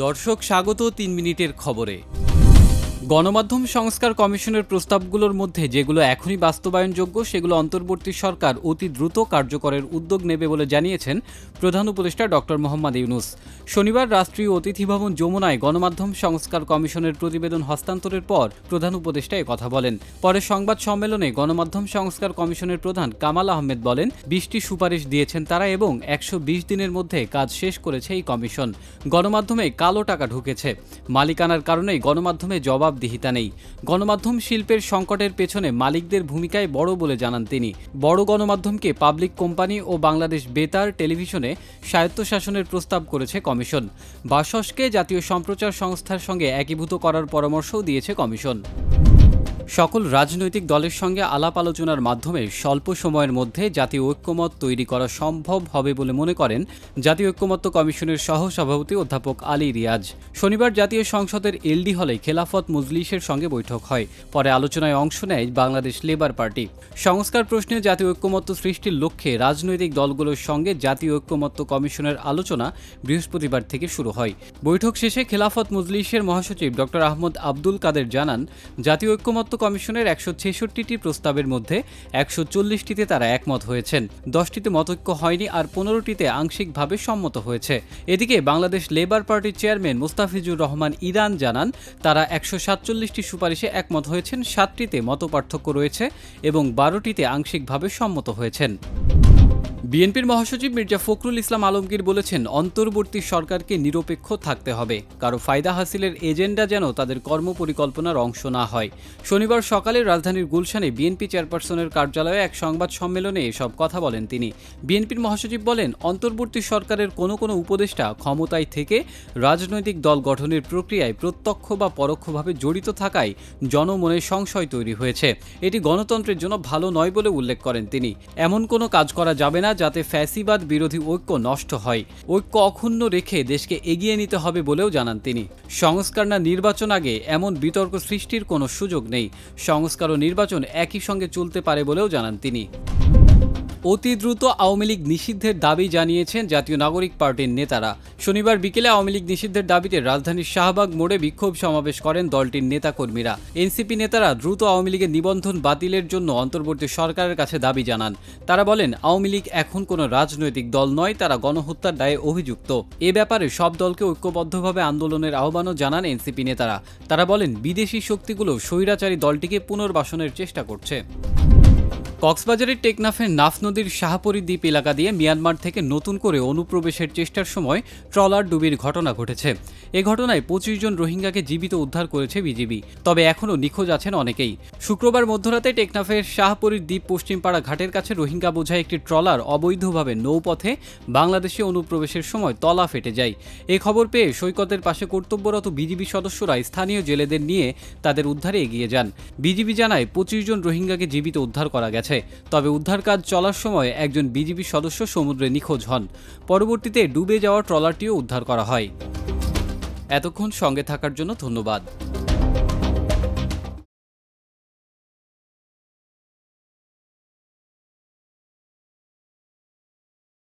দর্শক স্বাগত ৩ মিনিটের খবরে। গণমাধ্যম সংস্কার কমিশনের প্রস্তাবগুলোর মধ্যে যেগুলো এখনই বাস্তবায়নযোগ্য সেগুলো অন্তর্বর্তী সরকার অতি দ্রুত কার্যকরের উদ্যোগ নেবে বলে জানিয়েছেন প্রধান উপদেষ্টা ডক্টর মোহাম্মদ ইউনূস। শনিবার রাষ্ট্রীয় অতিথি ভবন যমুনায় গণমাধ্যম সংস্কার কমিশনের প্রতিবেদন হস্তান্তরের পর প্রধান উপদেষ্টা কথা বলেন। পরে সংবাদ সম্মেলনে গণমাধ্যম সংস্কার কমিশনের প্রধান কামাল আহমেদ বলেন, ২০টি সুপারিশ দিয়েছেন তারা এবং ১২০ দিনের মধ্যে কাজ শেষ করেছে এই কমিশন। গণমাধ্যমে কালো টাকা ঢুকেছে, মালিকানার কারণেই গণমাধ্যমে জবাবদিহিতা নেই। গণমাধ্যম শিল্পের সংকটের পেছনে মালিকদের ভূমিকায় বড় বলে জানান তিনি। বড় গণমাধ্যমকে পাবলিক কোম্পানি ও বাংলাদেশ বেতার টেলিভিশনে স্বায়ত্তশাসনের প্রস্তাব করেছে কমিশন। বাসসকে জাতীয় সম্প্রচার সংস্থার সঙ্গে একীভূত করার পরামর্শও দিয়েছে কমিশন। সকল রাজনৈতিক দলের সঙ্গে আলাপ আলোচনার মাধ্যমে স্বল্প সময়ের মধ্যে জাতীয় ঐক্যমত তৈরি করা সম্ভব হবে বলে মনে করেন জাতীয় ঐক্যমত্য কমিশনের সহসভাপতি অধ্যাপক আলী রিয়াজ। শনিবার জাতীয় সংসদের এলডি হলে খেলাফত মজলিসের সঙ্গে বৈঠক হয়। পরে আলোচনায় অংশ নেয় বাংলাদেশ লেবার পার্টি। সংস্কার প্রশ্নে জাতীয় ঐক্যমত্য সৃষ্টির লক্ষ্যে রাজনৈতিক দলগুলোর সঙ্গে জাতীয় ঐক্যমত্য কমিশনের আলোচনা বৃহস্পতিবার থেকে শুরু হয়। বৈঠক শেষে খেলাফত মজলিসের মহাসচিব ড আহমদ আব্দুল কাদের জানান, জাতীয় ঐক্যমত্য কমিশনের ১৬৬টি প্রস্তাবের মধ্যে ১৪০টিতে তারা একমত হয়েছেন, ১০টিতে মতৈক্য হয়নি আর ১৫টিতে আংশিকভাবে সম্মত হয়েছে। এদিকে বাংলাদেশ লেবার পার্টির চেয়ারম্যান মুস্তাফিজুর রহমান ইরান জানান, তারা ১৪৭টি সুপারিশে একমত হয়েছেন, ৭টিতে মতপার্থক্য রয়েছে এবং ১২টিতে আংশিকভাবে সম্মত হয়েছেন। বিএনপির মহাসচিব মির্জা ফখরুল ইসলাম আলমগীর বলেছেন, অন্তর্বর্তী সরকারকে নিরপেক্ষ থাকতে হবে, কারো ফায়দা হাসিলের এজেন্ডা যেন তাদের কর্মপরিকল্পনার অংশ না হয়। শনিবার সকালে রাজধানীর গুলশানে বিএনপি চেয়ারপারসনের কার্যালয়ে এক সংবাদ সম্মেলনে এসব কথা বলেন তিনি। বিএনপির মহাসচিব বলেন, অন্তর্বর্তী সরকারের কোনো উপদেষ্টা ক্ষমতায় থেকে রাজনৈতিক দল গঠনের প্রক্রিয়ায় প্রত্যক্ষ বা পরোক্ষভাবে জড়িত থাকায় জনমনে সংশয় তৈরি হয়েছে। এটি গণতন্ত্রের জন্য ভালো নয় বলে উল্লেখ করেন তিনি। এমন কোনো কাজ করা যাবে না যাতে ফ্যাসিবাদ বিরোধী ঐক্য নষ্ট হয়। ঐক্য অক্ষুণ্ণ রেখে দেশকে এগিয়ে নিতে হবে বলেও জানান তিনি। সংস্কার না নির্বাচন আগে এমন বিতর্ক সৃষ্টির কোনো সুযোগ নেই। সংস্কার ও নির্বাচন একই সঙ্গে চলতে পারে বলেও জানান তিনি। অতি দ্রুত আওয়ামী লীগ নিষিদ্ধের দাবি জানিয়েছেন জাতীয় নাগরিক পার্টির নেতারা। শনিবার বিকেলে আওয়ামী লীগ নিষিদ্ধের দাবিতে রাজধানীর শাহবাগ মোড়ে বিক্ষোভ সমাবেশ করেন দলটির নেতাকর্মীরা। এনসিপি নেতারা দ্রুত আওয়ামী লীগের নিবন্ধন বাতিলের জন্য অন্তর্বর্তী সরকারের কাছে দাবি জানান। তারা বলেন, আওয়ামী লীগ এখন কোনো রাজনৈতিক দল নয়, তারা গণহত্যার দায়ে অভিযুক্ত। এ ব্যাপারে সব দলকে ঐক্যবদ্ধভাবে আন্দোলনের আহ্বানও জানান এনসিপি নেতারা। তারা বলেন, বিদেশি শক্তিগুলো স্বৈরাচারী দলটিকে পুনর্বাসনের চেষ্টা করছে। কক্সবাজারের টেকনাফের নাফ নদীর শাহপরী দ্বীপ এলাকা দিয়ে মিয়ানমার থেকে নতুন করে অনুপ্রবেশের চেষ্টার সময় ট্রলার ডুবির ঘটনা ঘটেছে। এ ঘটনায় ২৫ জন রোহিঙ্গাকে জীবিত উদ্ধার করেছে বিজিবি, তবে এখনও নিখোঁজ আছেন অনেকেই। শুক্রবার মধ্যরাতে টেকনাফের শাহপরীর দ্বীপ পশ্চিমপাড়া ঘাটের কাছে রোহিঙ্গা বোঝাই একটি ট্রলার অবৈধভাবে নৌপথে বাংলাদেশে অনুপ্রবেশের সময় তলা ফেটে যায়। এ খবর পেয়ে সৈকতের পাশে কর্তব্যরত বিজিবি সদস্যরা স্থানীয় জেলেদের নিয়ে তাদের উদ্ধারে এগিয়ে যান। বিজিবি জানায় ২৫ জন রোহিঙ্গাকে জীবিত উদ্ধার করা গেছে, তবে উদ্ধার কাজ চলার সময় একজন বিজিবি সদস্য সমুদ্রে নিখোঁজ হন। পরবর্তীতে ডুবে যাওয়া ট্রলারটিও উদ্ধার করা হয়। এতক্ষণ সঙ্গে থাকার জন্য ধন্যবাদ।